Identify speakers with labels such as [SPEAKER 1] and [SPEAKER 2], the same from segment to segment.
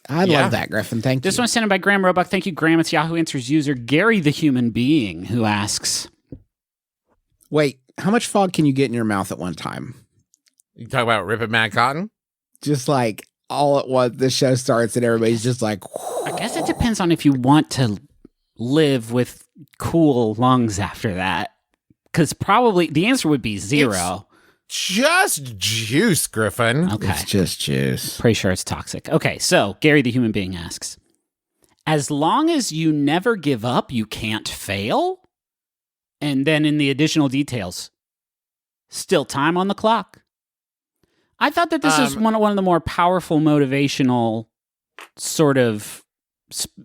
[SPEAKER 1] I love that, Griffin. Thank you.
[SPEAKER 2] This one's sent in by Graham Roebuck. Thank you, Graham. It's Yahoo Answers user Gary the Human Being who asks,
[SPEAKER 1] wait, how much fog can you get in your mouth at one time?
[SPEAKER 3] You talk about ripping Mad Cotton?
[SPEAKER 1] Just like all at once, the show starts and everybody's just like...
[SPEAKER 2] I guess it depends on if you want to live with cool lungs after that. Because probably the answer would be 0.
[SPEAKER 3] Just juice, Griffin.
[SPEAKER 2] Okay.
[SPEAKER 1] It's just juice.
[SPEAKER 2] Pretty sure it's toxic. Okay, so Gary the Human Being asks, as long as you never give up, you can't fail? And then in the additional details, still time on the clock. I thought that this is one of the more powerful motivational sort of,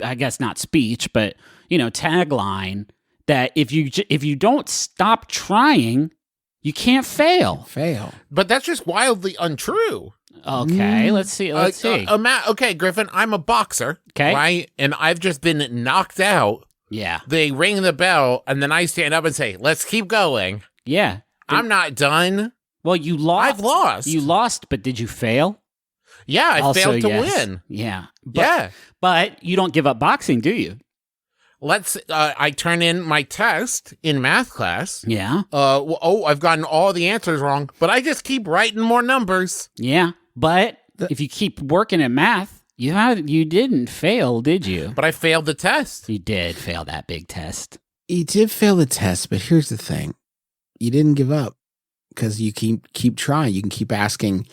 [SPEAKER 2] I guess not speech, but, tagline that if you don't stop trying, you can't fail.
[SPEAKER 3] But that's just wildly untrue.
[SPEAKER 2] Okay, let's see.
[SPEAKER 3] Okay, Griffin, I'm a boxer.
[SPEAKER 2] Okay.
[SPEAKER 3] Right? And I've just been knocked out.
[SPEAKER 2] Yeah.
[SPEAKER 3] They ring the bell, and then I stand up and say, let's keep going.
[SPEAKER 2] Yeah.
[SPEAKER 3] I'm not done.
[SPEAKER 2] Well, you lost.
[SPEAKER 3] I've lost.
[SPEAKER 2] You lost, but did you fail?
[SPEAKER 3] Yeah, I failed to win.
[SPEAKER 2] Yeah. But you don't give up boxing, do you?
[SPEAKER 3] I turn in my test in math class.
[SPEAKER 2] Yeah.
[SPEAKER 3] I've gotten all the answers wrong, but I just keep writing more numbers.
[SPEAKER 2] Yeah, but if you keep working at math, you didn't fail, did you?
[SPEAKER 3] But I failed the test.
[SPEAKER 2] You did fail that big test.
[SPEAKER 1] You did fail the test, but here's the thing. You didn't give up because you keep trying. You can keep asking,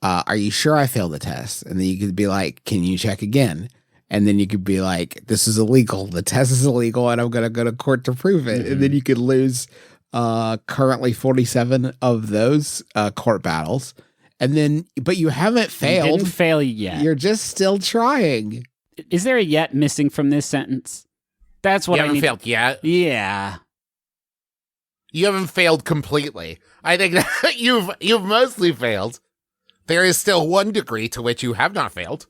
[SPEAKER 1] are you sure I failed the test? And then you could be like, can you check again? And then you could be like, this is illegal. The test is illegal, and I'm going to go to court to prove it. Mm-hmm. And then you could lose currently 47 of those court battles. And then, but you haven't failed.
[SPEAKER 2] You didn't fail yet.
[SPEAKER 1] You're just still trying.
[SPEAKER 2] Is there a yet missing from this sentence? That's what
[SPEAKER 3] you haven't failed yet?
[SPEAKER 2] Yeah.
[SPEAKER 3] You haven't failed completely. I think that you've mostly failed. There is still 1 degree to which you have not failed.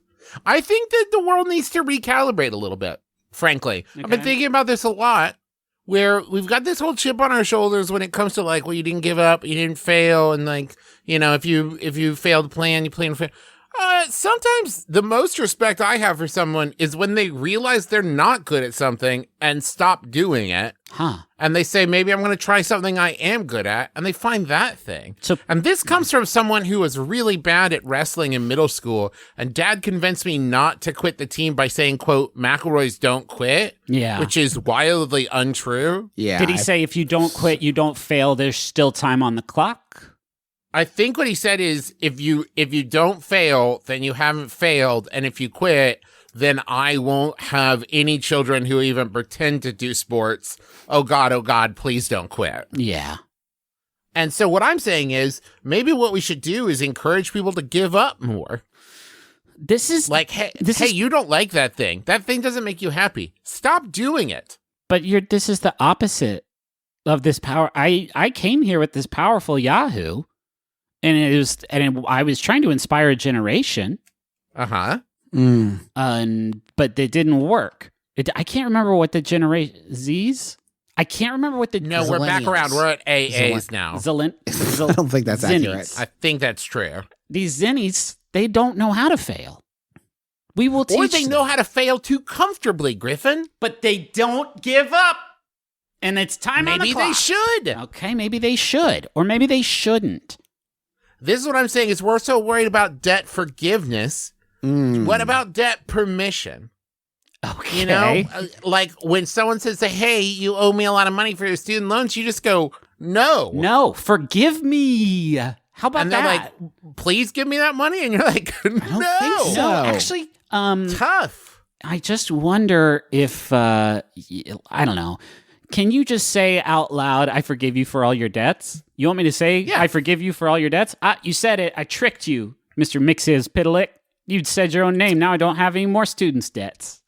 [SPEAKER 3] I think that the world needs to recalibrate a little bit, frankly. Okay. I've been thinking about this a lot, where we've got this whole chip on our shoulders when it comes to like, well, you didn't give up, you didn't fail, and like, if you failed to plan, you plan to fail. Sometimes the most respect I have for someone is when they realize they're not good at something and stop doing it. And they say, maybe I'm going to try something I am good at, and they find that thing. And this comes from someone who was really bad at wrestling in middle school, and Dad convinced me not to quit the team by saying, quote, McElroys don't quit, which is wildly untrue.
[SPEAKER 1] Yeah.
[SPEAKER 2] Did he say if you don't quit, you don't fail, there's still time on the clock?
[SPEAKER 3] I think what he said is if you don't fail, then you haven't failed, and if you quit, then I won't have any children who even pretend to do sports. Oh God, please don't quit.
[SPEAKER 2] Yeah.
[SPEAKER 3] And so what I'm saying is maybe what we should do is encourage people to give up more.
[SPEAKER 2] This is
[SPEAKER 3] like, hey, you don't like that thing. That thing doesn't make you happy. Stop doing it.
[SPEAKER 2] But this is the opposite of this power. I came here with this powerful Yahoo, and I was trying to inspire a generation.
[SPEAKER 3] Uh-huh.
[SPEAKER 2] But it didn't work. I can't remember what the generation Z's. I can't remember what the
[SPEAKER 3] no. We're back around. We're at AAs now.
[SPEAKER 1] I don't think that's accurate.
[SPEAKER 3] I think that's true.
[SPEAKER 2] These Zennies, they don't know how to fail. We will teach.
[SPEAKER 3] Or they know how to fail too comfortably, Griffin.
[SPEAKER 2] But they don't give up. And it's time on the clock.
[SPEAKER 3] Maybe they should.
[SPEAKER 2] Okay, maybe they should, or maybe they shouldn't.
[SPEAKER 3] This is what I'm saying. Is we're so worried about debt forgiveness. What about debt permission?
[SPEAKER 2] Okay.
[SPEAKER 3] Like when someone says, hey, you owe me a lot of money for your student loans, you just go, no.
[SPEAKER 2] No, forgive me. How about
[SPEAKER 3] and
[SPEAKER 2] that?
[SPEAKER 3] And they're like, please give me that money. And you're like, no.
[SPEAKER 1] I don't think so.
[SPEAKER 2] No, actually,
[SPEAKER 3] tough.
[SPEAKER 2] I just wonder if, I don't know. Can you just say out loud, I forgive you for all your debts? You want me to say, I forgive you for all your debts? You said it. I tricked you, Mr. Mixes Pitalik. You said your own name. Now I don't have any more students' debts.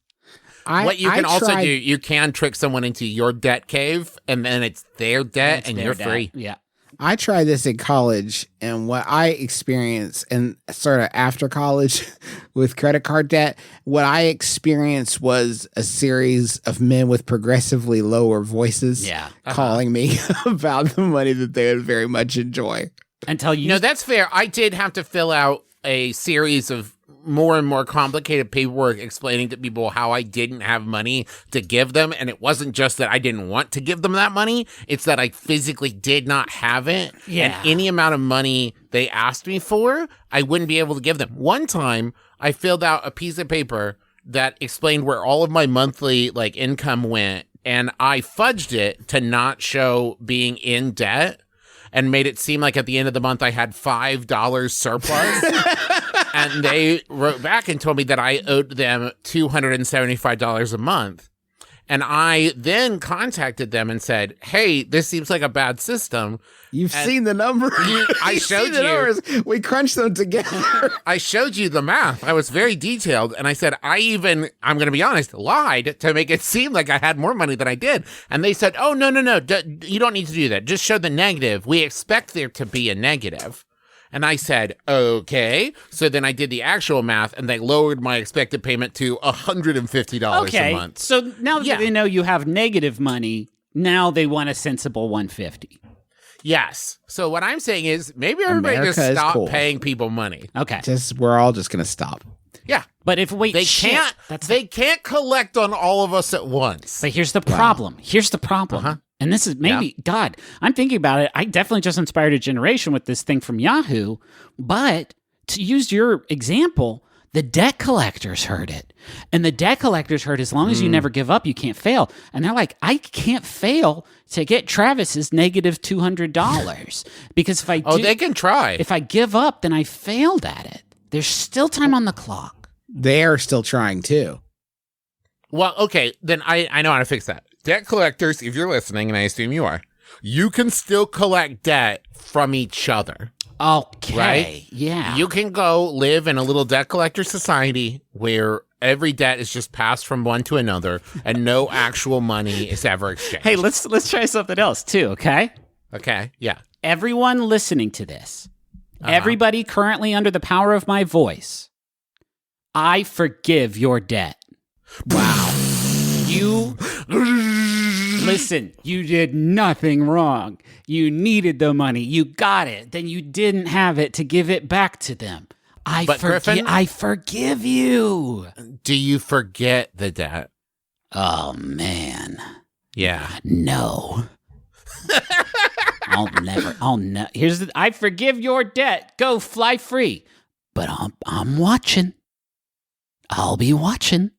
[SPEAKER 3] What you can also do, you can trick someone into your debt cave, and then it's their debt, and you're free.
[SPEAKER 2] Yeah.
[SPEAKER 1] I tried this in college, and what I experienced, and sort of after college with credit card debt, what I experienced was a series of men with progressively lower voices calling me about the money that they would very much enjoy.
[SPEAKER 2] Until you...
[SPEAKER 3] No, that's fair. I did have to fill out a series of more and more complicated paperwork explaining to people how I didn't have money to give them. And it wasn't just that I didn't want to give them that money. It's that I physically did not have it.
[SPEAKER 2] Yeah.
[SPEAKER 3] And any amount of money they asked me for, I wouldn't be able to give them. One time I filled out a piece of paper that explained where all of my monthly like income went. And I fudged it to not show being in debt and made it seem like at the end of the month I had $5 surplus. And they wrote back and told me that I owed them $275 a month. And I then contacted them and said, hey, this seems like a bad system.
[SPEAKER 1] You've seen the numbers.
[SPEAKER 3] I showed
[SPEAKER 1] the
[SPEAKER 3] you.
[SPEAKER 1] numbers. We crunched them together.
[SPEAKER 3] I showed you the math. I was very detailed. And I said, I'm going to be honest, lied to make it seem like I had more money than I did. And they said, oh, no. You don't need to do that. Just show the negative. We expect there to be a negative. And I said, okay. So then I did the actual math, and they lowered my expected payment to $150 a month.
[SPEAKER 2] So now that they know you have negative money, now they want a sensible $150.
[SPEAKER 3] Yes. So what I'm saying is maybe everybody
[SPEAKER 1] America
[SPEAKER 3] just
[SPEAKER 1] is
[SPEAKER 3] stop
[SPEAKER 1] cool.
[SPEAKER 3] paying people money.
[SPEAKER 2] Okay.
[SPEAKER 1] We're all just gonna stop.
[SPEAKER 3] Yeah.
[SPEAKER 2] But if
[SPEAKER 3] They can't collect on all of us at once.
[SPEAKER 2] But here's the problem. Here's the problem.
[SPEAKER 3] Uh-huh.
[SPEAKER 2] And this is maybe, God, I'm thinking about it. I definitely just inspired a generation with this thing from Yahoo. But to use your example, the debt collectors heard it. And the debt collectors heard as long as you never give up, you can't fail. And they're like, I can't fail to get Travis's negative $200. Because if I do,
[SPEAKER 3] they can try.
[SPEAKER 2] if I give up, then I failed at it. There's still time on the clock.
[SPEAKER 1] They're still trying too.
[SPEAKER 3] Well, okay, then I know how to fix that. Debt collectors, if you're listening, and I assume you are, you can still collect debt from each other.
[SPEAKER 2] Okay.
[SPEAKER 3] Right?
[SPEAKER 2] Yeah.
[SPEAKER 3] You can go live in a little debt collector society where every debt is just passed from one to another and no actual money is ever exchanged.
[SPEAKER 2] Hey, let's try something else too, okay?
[SPEAKER 3] Okay, yeah.
[SPEAKER 2] Everyone listening to this, everybody currently under the power of my voice, I forgive your debt.
[SPEAKER 3] Wow.
[SPEAKER 2] You listen, you did nothing wrong. You needed the money. You got it. Then you didn't have it to give it back to them.
[SPEAKER 3] Griffin,
[SPEAKER 2] I forgive you.
[SPEAKER 3] do you forget the debt?
[SPEAKER 2] Oh man.
[SPEAKER 3] Yeah.
[SPEAKER 2] No. I'll never. I forgive your debt. Go fly free. But I'm watching. I'll be watching.